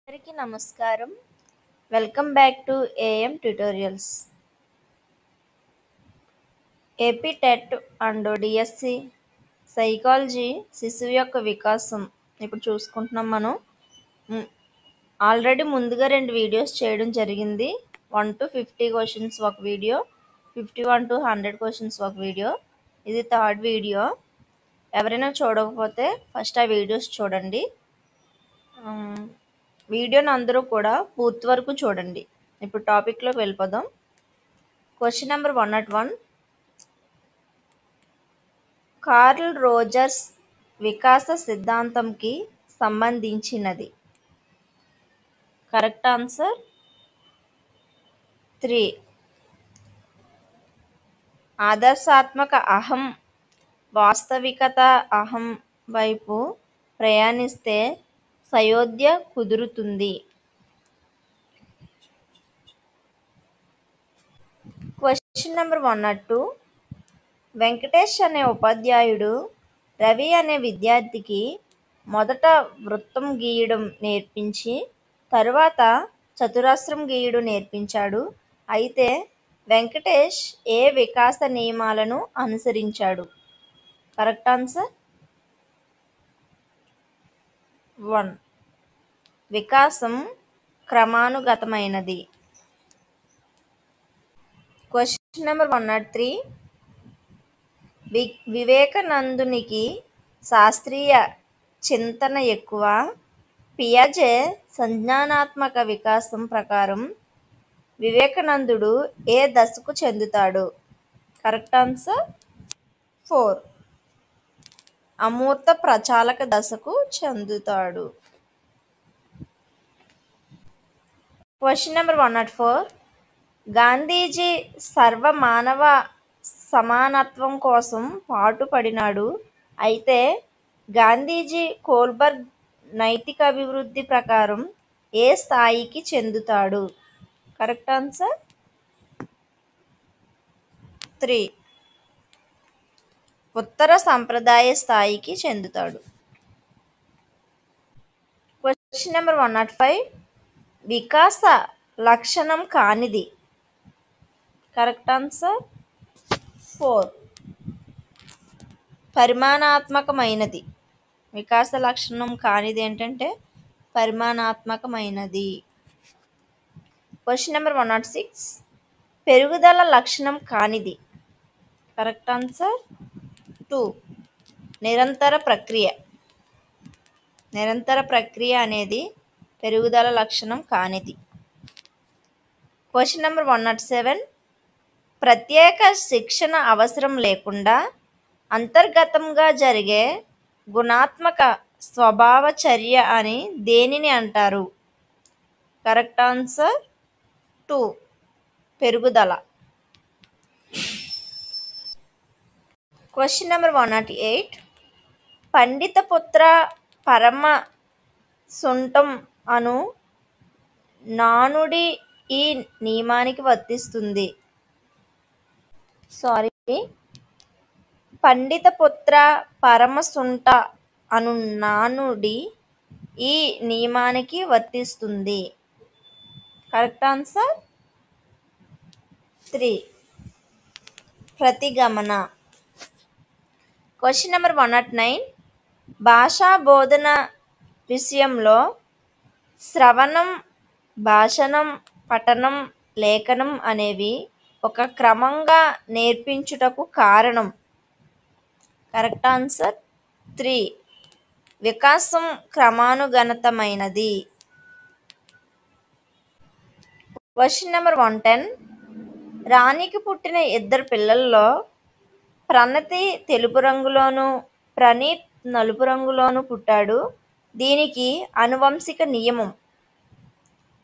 అందరికీ నమస్కారం. Welcome back to AM tutorials. AP TET and DSC psychology శిశువు యొక్క వికాసం ఇప్పుడు చూసుకుంటున్నాం మనం. ఆల్రెడీ ముందుగా 2 వీడియోస్ చేయడం జరిగింది. 1 to 50 క్వశ్చన్స్ ఒక వీడియో, 51 to 100 క్వశ్చన్స్ ఒక వీడియో. ఇది థర్డ్ వీడియో. ఎవరైనా చూడకపోతే ఫస్ట్ ఆ వీడియోస్ చూడండి. వీడియోని అందరూ కూడా పూర్తి వరకు చూడండి. ఇప్పుడు టాపిక్లోకి వెళ్ళిపోదాం. Question number 101. కార్ల్ రోజర్స్ వికాస సిద్ధాంతంకి సంబంధించినది. Correct answer 3. ఆదర్శాత్మక అహం వాస్తవికత అహం వైపు ప్రయాణిస్తే సయోధ్య కుదురుతుంది. Question number 102. వెంకటేష్ అనే ఉపాధ్యాయుడు రవి అనే విద్యార్థికి మొదట వృత్తం గీయడం నేర్పించి తరువాత చతురస్రం గీయడం నేర్పించాడు. అయితే వెంకటేష్ ఏ వికాస నియమాలను అనుసరించాడు? Correct answer 1. వికాసం క్రమానుగతమైనది. Question number 103. వివేకానందునికి శాస్త్రీయ చింతన ఎక్కువ. పియాజే సంజ్ఞానాత్మక వికాసం ప్రకారం వివేకానందుడు ఏ దశకు చెందుతాడు? Correct answer 4. అమూర్త ప్రచాలక దశకు చెందుతాడు. Question number 104. గాంధీజీ సర్వమానవ సమానత్వం కోసం పాటుపడినాడు. అయితే గాంధీజీ కోల్బర్గ్ నైతిక అభివృద్ధి ప్రకారం ఏ స్థాయికి చెందుతాడు? Correct answer 3. ఉత్తర సంప్రదాయ స్థాయికి చెందుతాడు. Question number 105. వికాస లక్షణం కానిది. Correct answer 4. పరిమాణాత్మకమైనది. వికాస లక్షణం కానిది ఏంటంటే పరిమాణాత్మకమైనది. Question number 106. పెరుగుదల లక్షణం కానిది. Correct answer 2. నిరంతర ప్రక్రియ. నిరంతర ప్రక్రియ అనేది పెరుగుదల లక్షణం కానిది. Question number 107. ప్రత్యేక శిక్షణ అవసరం లేకుండా అంతర్గతంగా జరిగే గుణాత్మక స్వభావ చర్య అని దేనిని అంటారు? Correct answer 2. పెరుగుదల. Question number 108. పండితపుత్ర పరమ సుంఠం అను నానుడి ఈ నియమానికి వర్తిస్తుంది. పండితపుత్ర పరమసుంఠ అను నానుడి ఈ నియమానికి వర్తిస్తుంది. Correct answer 3. ప్రతిగమన. Question number 109. భాషా బోధన విషయంలో శ్రవణం, భాషణం, పఠనం, లేఖనం అనేవి ఒక క్రమంగా నేర్పించుటకు కారణం? Correct answer 3. వికాసం క్రమానుగతమైనది. Question number 110. రాణికి పుట్టిన 2 పిల్లల్లో ప్రణతి తెలుపు రంగులోను ప్రణీత్ నలుపు రంగులోను పుట్టాడు. దీనికి ఆనువంశిక నియమం?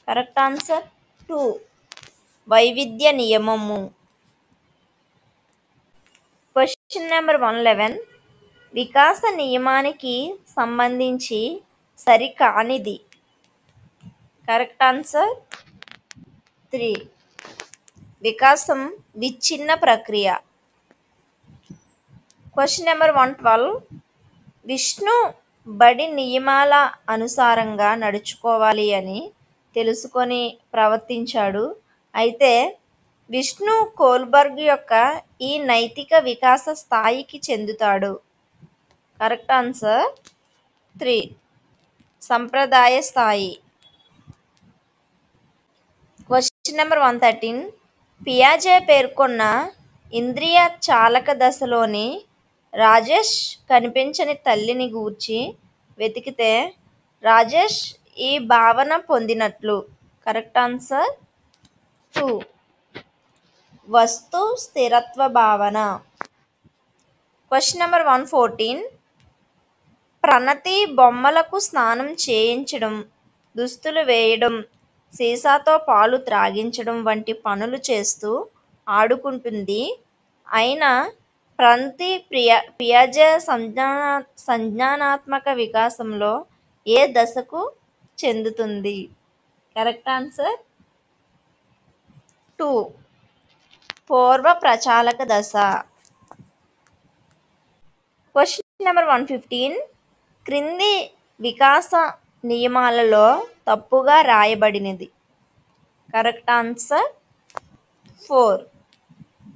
Correct answer 2. వైవిధ్య నియమము. Question number 111. వికాస నియమానికి సంబంధించి సరికానిది. Correct answer 3. వికాసం విచ్ఛిన్న ప్రక్రియ. Question number 112. విష్ణు బడి నియమాల అనుసారంగా నడుచుకోవాలి అని తెలుసుకొని ప్రవర్తించాడు. అయితే విష్ణు కోల్బర్గ్ యొక్క ఈ నైతిక వికాస స్థాయికి చెందుతాడు. Correct answer 3. సంప్రదాయ స్థాయి. Question number 113. పియాజే పేర్కొన్న ఇంద్రియ చాలక దశలోని రాజేష్ కనిపించని తల్లిని గూర్చి వెతికితే రాజేష్ ఈ భావన పొందినట్లు. Correct answer 2. వస్తు స్థిరత్వ భావన. Question number 114. ప్రణతి బొమ్మలకు స్నానం చేయించడం, దుస్తులు వేయడం, సీసాతో పాలు త్రాగించడం వంటి పనులు చేస్తూ ఆడుకుంటుంది. అయినా ప్రణతి పియాజే సంజ్ఞానాత్మక వికాసంలో ఏ దశకు చెందుతుంది? Correct answer 2. పూర్వ ప్రచాలక దశ. Question number 115. క్రింది వికాస నియమాలలో తప్పుగా రాయబడినది. Correct answer 4.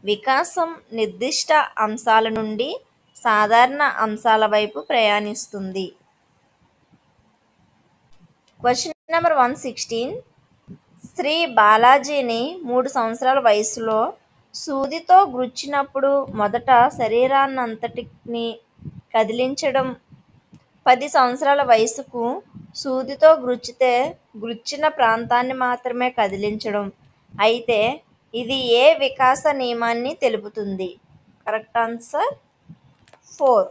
వికాసం నిర్దిష్ట అంశాల నుండి సాధారణ అంశాల వైపు ప్రయాణిస్తుంది. Question number 116. శ్రీ బాలాజీని 3 సంవత్సరాల వయసులో సూదితో గుచ్చినప్పుడు మొదట శరీరాన్నంతటిని కదిలించడం, 10 సంవత్సరాల వయసుకు సూదితో గుచ్చిన ప్రాంతాన్ని మాత్రమే కదిలించడం. అయితే ఇది ఏ వికాస నియమాన్ని తెలుపుతుంది? Correct answer 4.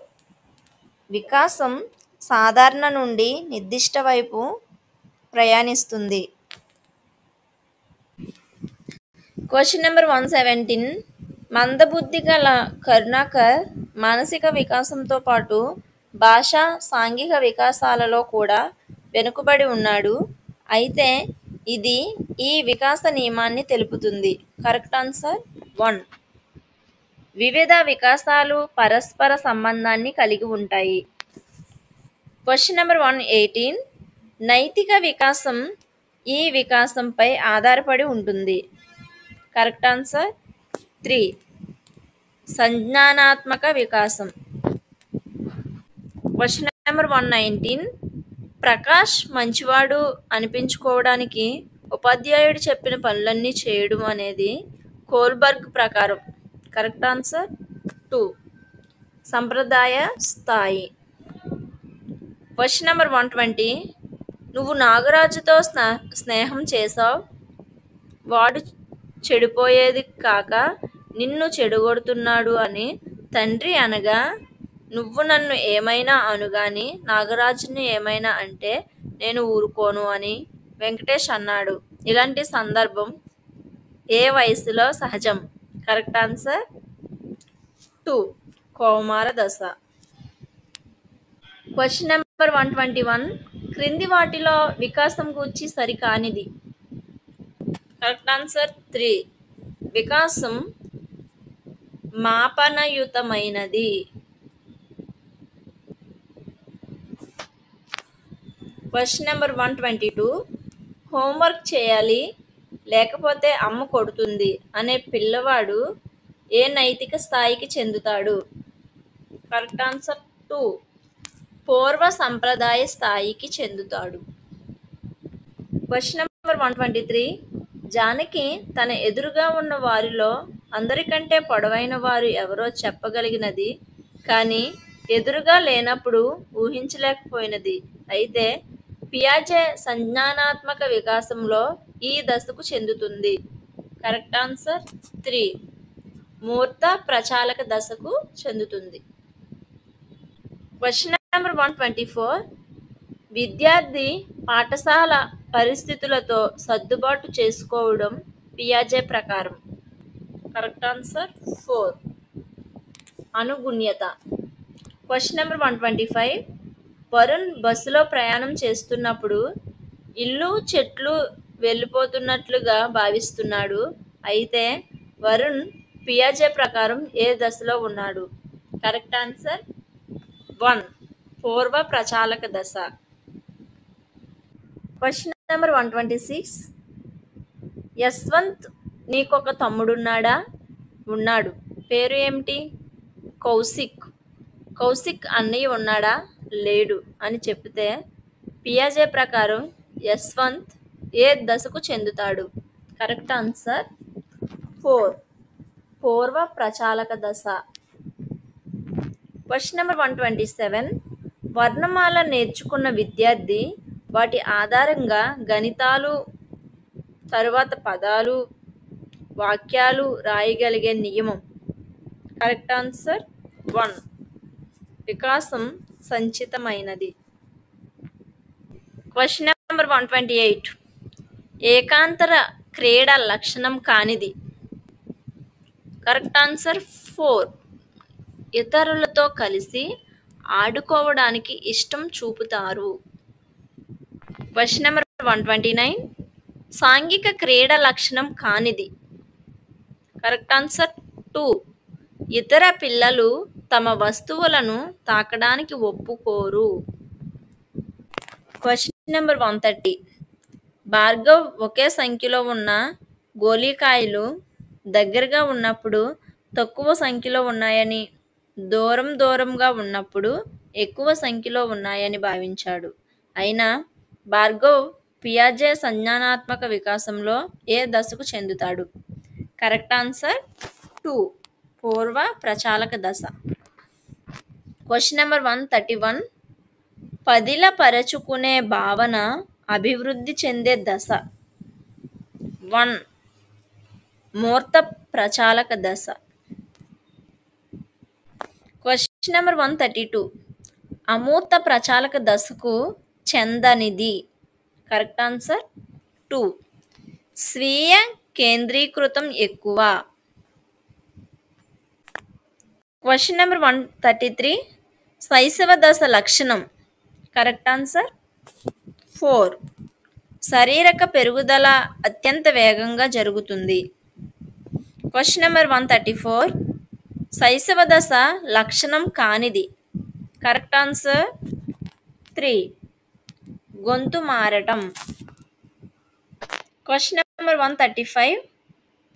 వికాసం సాధారణ నుండి నిర్దిష్ట వైపు ప్రయాణిస్తుంది. Question number 117. మందబుద్ధి గల కరుణాకర్ మానసిక వికాసంతో పాటు భాషా సాంఘిక వికాసాలలో కూడా వెనుకబడి ఉన్నాడు. అయితే ఇది ఈ వికాస నియమాన్ని తెలుపుతుంది. Correct answer 1. వివిధ వికాసాలు పరస్పర సంబంధాన్ని కలిగి ఉంటాయి. Question number 118. నైతిక వికాసం ఈ వికాసంపై ఆధారపడి ఉంటుంది. Correct answer 3. సంజ్ఞానాత్మక వికాసం. Question number 119. ప్రకాష్ మంచివాడు అనిపించుకోవడానికి ఉపాధ్యాయుడు చెప్పిన పనులన్నీ చేయడం అనేది కోల్బర్గ్ ప్రకారం. Correct answer 2. సంప్రదాయ స్థాయి. Question number 120. నువ్వు నాగరాజుతో స్నేహం చేసావు, వాడు చెడిపోయేది కాక నిన్ను చెడగొడుతున్నాడు అని తండ్రి అనగా నువ్వు నన్ను ఏమైనా అనుగాని నాగరాజుని ఏమైనా అంటే నేను ఊరుకోను అని వెంకటేష్ అన్నాడు. ఇలాంటి సందర్భం ఏ వయసులో సహజం? Correct answer 2. కౌమార దశ. Question number 121. క్రింది వాటిలో వికాసం గూర్చి సరికానిది. Correct answer 3. వికాసం మాపనయుతమైనది. Question number 122. హోంవర్క్ చేయాలి లేకపోతే అమ్మ కొడుతుంది అనే పిల్లవాడు ఏ నైతిక స్థాయికి చెందుతాడు? Correct answer 2. పూర్వ సంప్రదాయ స్థాయికి చెందుతాడు. Question number 123. జానకి తన ఎదురుగా ఉన్న వారిలో అందరికంటే పొడవైన వారు ఎవరో చెప్పగలిగినది, కానీ ఎదురుగా లేనప్పుడు ఊహించలేకపోయినది. అయితే పియాజే సంజ్ఞానాత్మక వికాసంలో ఈ దశకు చెందుతుంది. Correct answer 3. మూర్త ప్రచాలక దశకు చెందుతుంది. Question number 124. విద్యార్థి పాఠశాల పరిస్థితులతో సర్దుబాటు చేసుకోవడం పియాజే ప్రకారం. Correct answer 4. అనుగుణ్యత. Question number 125. వరుణ్ బస్సులో ప్రయాణం చేస్తున్నప్పుడు ఇల్లు చెట్లు వెళ్ళిపోతున్నట్లుగా భావిస్తున్నాడు. అయితే వరుణ్ పియాజే ప్రకారం ఏ దశలో ఉన్నాడు? Correct answer 1. పూర్వ ప్రచాలక దశ. Question number 126. యశ్వంత్ నీకొక తమ్ముడున్నాడా? ఉన్నాడు. పేరు ఏమిటి? కౌశిక్. కౌశిక్ అన్నయ్య ఉన్నాడా? లేడు అని చెప్తే పియాజే ప్రకారం యశ్వంత్ ఏ దశకు చెందుతాడు? కరెక్ట్ ఆన్సర్ 4, పూర్వ ప్రచాలక దశ. Question number 127. వర్ణమాల నేర్చుకున్న విద్యార్థి వాటి ఆధారంగా గణితాలు, తరువాత పదాలు, వాక్యాలు రాయగలిగే నియమం. కరెక్ట్ ఆన్సర్ 1, వికాసం సంచితమైనది. Question number 128. ఏకాంతర క్రీడ లక్షణం కానిది. కరెక్ట్ ఆన్సర్ 4, ఇతరులతో కలిసి ఆడుకోవడానికి ఇష్టం చూపుతారు. Question number 129. సాంఘిక క్రీడ లక్షణం కానిది. కరెక్ట్ ఆన్సర్ 2, ఇతర పిల్లలు తమ వస్తువులను తాకడానికి ఒప్పుకోరు. Question number 130. భార్గవ్ ఒకే సంఖ్యలో ఉన్న గోళీకాయలు దగ్గరగా ఉన్నప్పుడు తక్కువ సంఖ్యలో ఉన్నాయని, దూరంగా ఉన్నప్పుడు ఎక్కువ సంఖ్యలో ఉన్నాయని భావించాడు. అయినా భార్గవ్ పియాజే సంజ్ఞానాత్మక వికాసంలో ఏ దశకు చెందుతాడు? కరెక్ట్ ఆన్సర్ 2, పూర్వ ప్రచాలక దశ. Question number 131. పదిలపరచుకునే భావన అభివృద్ధి చెందే దశ. 1, మూర్త ప్రచాలక దశ. Question number 132. అమూర్త ప్రచాలక దశకు చెందనిది. కరెక్ట్ ఆన్సర్ 2, స్వీయ కేంద్రీకృతం ఎక్కువ. Question number 133. శైశవ దశ లక్షణం. కరెక్ట్ ఆన్సర్ 4, శారీరక పెరుగుదల అత్యంత వేగంగా జరుగుతుంది. Question number 134. శైశవ దశ లక్షణం కానిది. కరెక్ట్ ఆన్సర్ 3, గొంతు మారటం. Question number 135.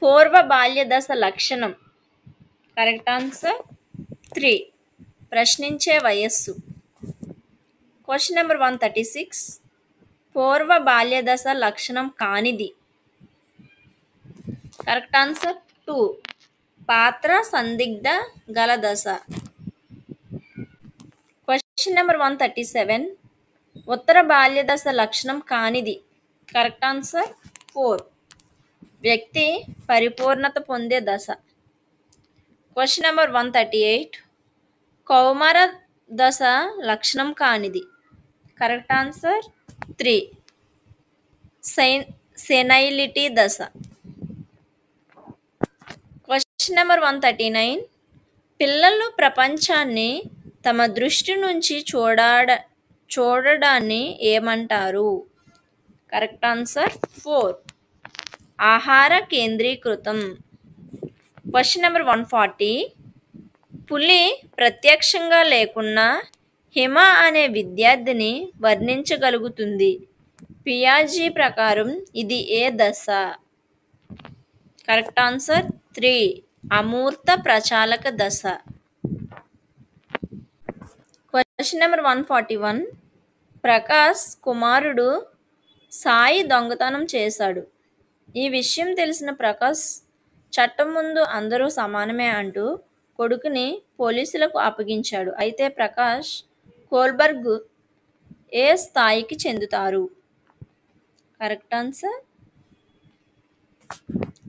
పూర్వ బాల్య దశ లక్షణం. కరెక్ట్ ఆన్సర్ 3, ప్రశ్నించే వయస్సు. Question number 136. పూర్వ బాల్య దశ లక్షణం కానిది. కరెక్ట్ ఆన్సర్ 2, పాత్ర సందిగ్ధ గల దశ. Question number 137. ఉత్తర బాల్య దశ లక్షణం కానిది. కరెక్ట్ ఆన్సర్ 4, వ్యక్తి పరిపూర్ణత పొందే దశ. Question number 138. కౌమార దశ లక్షణం కానిది. కరెక్ట్ ఆన్సర్ 3, సెనైలిటీ దశ. Question number 139. పిల్లలు ప్రపంచాన్ని తమ దృష్టి నుంచి చూడడాన్ని ఏమంటారు? కరెక్ట్ ఆన్సర్ 4, ఆహార కేంద్రీకృతం. Question number 140. పులి ప్రత్యక్షంగా లేకున్నా హిమ అనే విద్యార్థిని వర్ణించగలుగుతుంది. పియాజీ ప్రకారం ఇది ఏ దశ? కరెక్ట్ ఆన్సర్ 3, అమూర్త ప్రచాలక దశ. Question number 141. ప్రకాష్ కుమారుడు సాయి దొంగతనం చేశాడు. ఈ విషయం తెలిసిన ప్రకాష్ చట్టం ముందు అందరూ సమానమే అంటూ కొడుకుని పోలీసులకు అప్పగించాడు. అయితే ప్రకాష్ కోల్బర్గ్ ఏ స్థాయికి చెందుతారు? కరెక్ట్ ఆన్సర్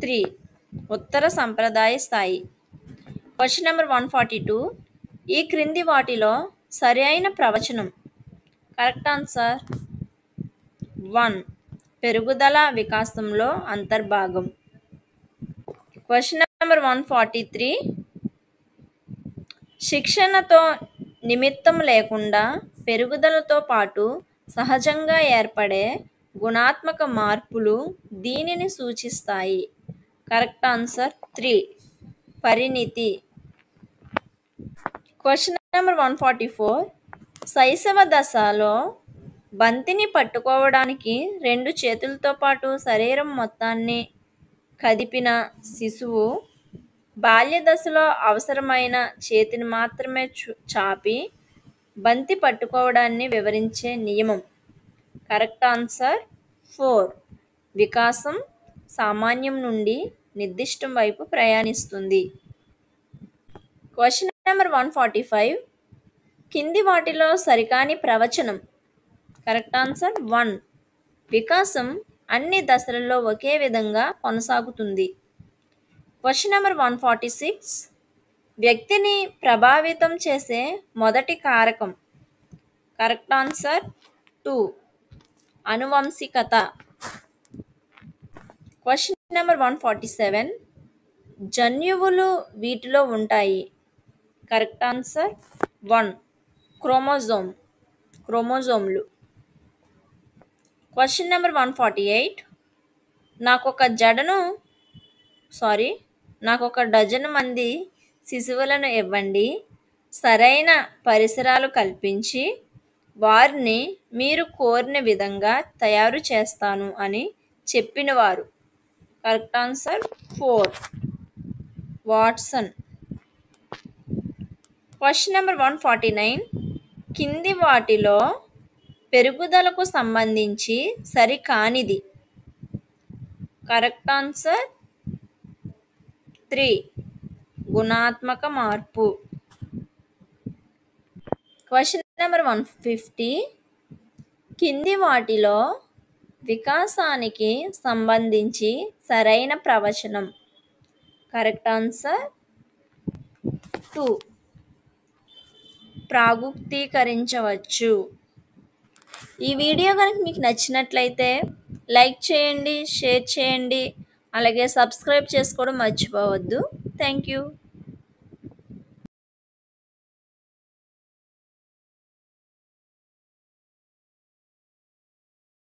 3, ఉత్తర సంప్రదాయ స్థాయి. Question number 142. ఈ క్రింది వాటిలో సరి అయిన ప్రవచనం. కరెక్ట్ ఆన్సర్ 1, పెరుగుదల వికాసంలో అంతర్భాగం. Question number 143. శిక్షణతో నిమిత్తం లేకుండా పెరుగుదలతో పాటు సహజంగా ఏర్పడే గుణాత్మక మార్పులు దీనిని సూచిస్తాయి. కరెక్ట్ ఆన్సర్ 3, పరిణితి. Question number 144. శైశవ దశలో బంతిని పట్టుకోవడానికి 2 చేతులతో పాటు శరీరం మొత్తాన్ని కదిపిన శిశువు బాల్య దశలో అవసరమైన చేతిని మాత్రమే చాపి బంతి పట్టుకోవడాన్ని వివరించే నియమం. Correct answer 4. వికాసం సామాన్యం నుండి నిర్దిష్టం వైపు ప్రయాణిస్తుంది. Question number 145. కింది వాటిలో సరికాని ప్రవచనం. Correct answer 1. వికాసం అన్ని దశలలో ఒకే విధంగా కొనసాగుతుంది. Question number 146. వ్యక్తిని ప్రభావితం చేసే మొదటి కారకం. Correct answer 2. అనువంశికత. Question number 147. జన్యువులు వీటిలో ఉంటాయి. Correct answer 1. క్రోమోజోమ్లు. Question number 148. నాకొక డజను మంది శిశువులను ఇవ్వండి, సరైన పరిసరాలు కల్పించి వారిని మీరు కోరిన విధంగా తయారు చేస్తాను అని చెప్పినవారు. Correct answer 4. Watson. Question number 149. కింది వాటిలో పెరుగుదలకు సంబంధించి సరికానిది. Correct answer 3. గుణాత్మక మార్పు. Question number 150. కింది వాటిలో వికాసానికి సంబంధించి సరైన ప్రవచనం. Correct answer 2. ప్రాగుక్తీకరించవచ్చు. ఈ వీడియో కనుక మీకు నచ్చినట్లయితే లైక్ చేయండి, షేర్ చేయండి, అలాగే సబ్స్క్రైబ్ చేసుకోవడం మర్చిపోవద్దు. Thank you.